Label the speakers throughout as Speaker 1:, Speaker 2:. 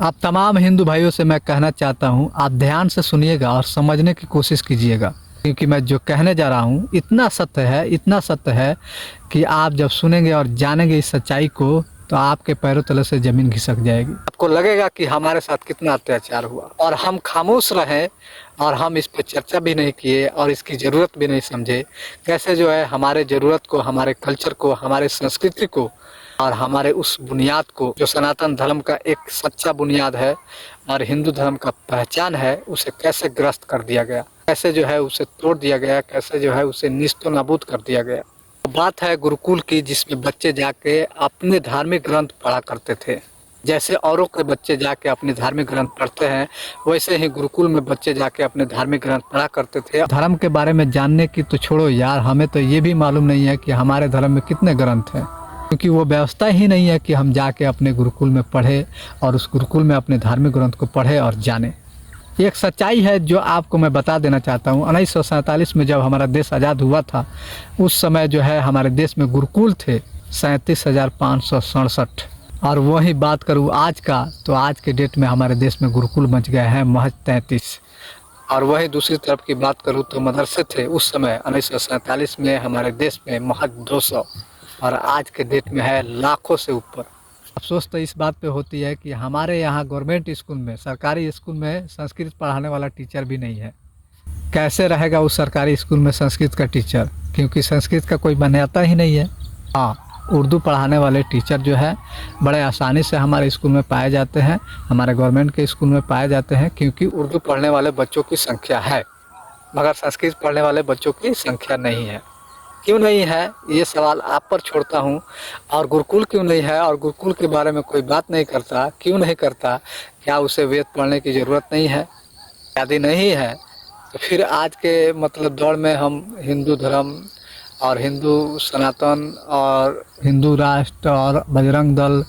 Speaker 1: आप तमाम हिंदू भाइयों से मैं कहना चाहता हूँ, आप ध्यान से सुनिएगा और समझने की कोशिश कीजिएगा, क्योंकि मैं जो कहने जा रहा हूँ इतना सत्य है, इतना सत्य है कि आप जब सुनेंगे और जानेंगे इस सच्चाई को तो आपके पैरों तले से ज़मीन खिसक जाएगी। आपको लगेगा कि हमारे साथ कितना अत्याचार हुआ और हम खामोश रहें और हम इस पे चर्चा भी नहीं किए और इसकी ज़रूरत भी नहीं समझे। कैसे जो है हमारे ज़रूरत को, हमारे कल्चर को, हमारे संस्कृति को और हमारे उस बुनियाद को, जो सनातन धर्म का एक सच्चा बुनियाद है और हिंदू धर्म का पहचान है, उसे कैसे ग्रस्त कर दिया गया, कैसे जो है उसे तोड़ दिया गया, कैसे जो है उसे निस्तो नाबूद कर दिया गया। बात है गुरुकुल की, जिसमें बच्चे जाके अपने धार्मिक ग्रंथ पढ़ा करते थे। जैसे औरों के बच्चे जाके अपने धार्मिक ग्रंथ पढ़ते हैं, वैसे ही गुरुकुल में बच्चे जाके अपने धार्मिक ग्रंथ पढ़ा करते थे। धर्म के बारे में जानने की तो छोड़ो यार, हमें तो ये भी मालूम नहीं है कि हमारे धर्म में कितने ग्रंथ हैं, क्योंकि वो व्यवस्था ही नहीं है कि हम जाके अपने गुरुकुल में पढ़े और उस गुरुकुल में अपने धार्मिक ग्रंथ को पढ़े और जाने। एक सच्चाई है जो आपको मैं बता देना चाहता हूँ। 1947 में जब हमारा देश आज़ाद हुआ था, उस समय जो है हमारे देश में गुरुकुल थे 37,567। और वही बात करूँ आज का, तो आज के डेट में हमारे देश में गुरुकुल बच गए हैं महज 33। और वही दूसरी तरफ की बात करूँ तो मदरसे थे उस समय 1947 में हमारे देश में महज 200, और आज के डेट में है लाखों से ऊपर। अफसोस तो इस बात पे होती है कि हमारे यहाँ गवर्नमेंट स्कूल में, सरकारी स्कूल में संस्कृत पढ़ाने वाला टीचर भी नहीं है। कैसे रहेगा उस सरकारी स्कूल में संस्कृत का टीचर, क्योंकि संस्कृत का कोई मान्यता ही नहीं है। हाँ, उर्दू पढ़ाने वाले टीचर जो है बड़े आसानी से हमारे स्कूल में पाए जाते हैं, हमारे गवर्नमेंट के स्कूल में पाए जाते हैं, क्योंकि उर्दू पढ़ने वाले बच्चों की संख्या है, मगर संस्कृत पढ़ने वाले बच्चों की संख्या नहीं है। क्यों नहीं है, ये सवाल आप पर छोड़ता हूँ। और गुरुकुल क्यों नहीं है, और गुरुकुल के बारे में कोई बात नहीं करता, क्यों नहीं करता? क्या उसे वेद पढ़ने की ज़रूरत नहीं है? यदि नहीं है तो फिर आज के मतलब दौर में हम हिंदू धर्म और हिंदू सनातन और हिंदू राष्ट्र और बजरंग दल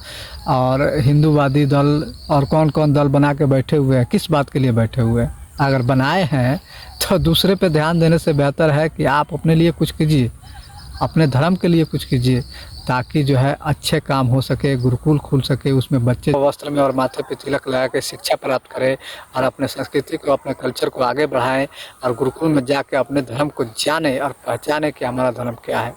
Speaker 1: और हिंदूवादी दल और कौन कौन दल बना के बैठे हुए हैं, किस बात के लिए बैठे हुए हैं? अगर बनाए हैं तो दूसरे पे ध्यान देने से बेहतर है कि आप अपने लिए कुछ कीजिए, अपने धर्म के लिए कुछ कीजिए, ताकि जो है अच्छे काम हो सके, गुरुकुल खुल सके, उसमें बच्चे वस्त्र में और माथे पे तिलक लगा के शिक्षा प्राप्त करें और अपने संस्कृति को, अपने कल्चर को आगे बढ़ाएं और गुरुकुल में जाके अपने धर्म को जाने और पहचाने कि हमारा धर्म क्या है।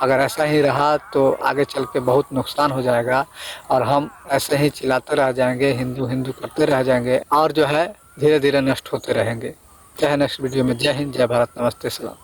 Speaker 1: अगर ऐसा ही रहा तो आगे चल के बहुत नुकसान हो जाएगा और हम ऐसे ही चिल्लाते रह जाएंगे, हिंदू हिंदू करते रह जाएंगे और जो है धीरे धीरे नष्ट होते रहेंगे। जय नेक्स्ट वीडियो में। जय हिंद, जय भारत, नमस्ते, सलाम।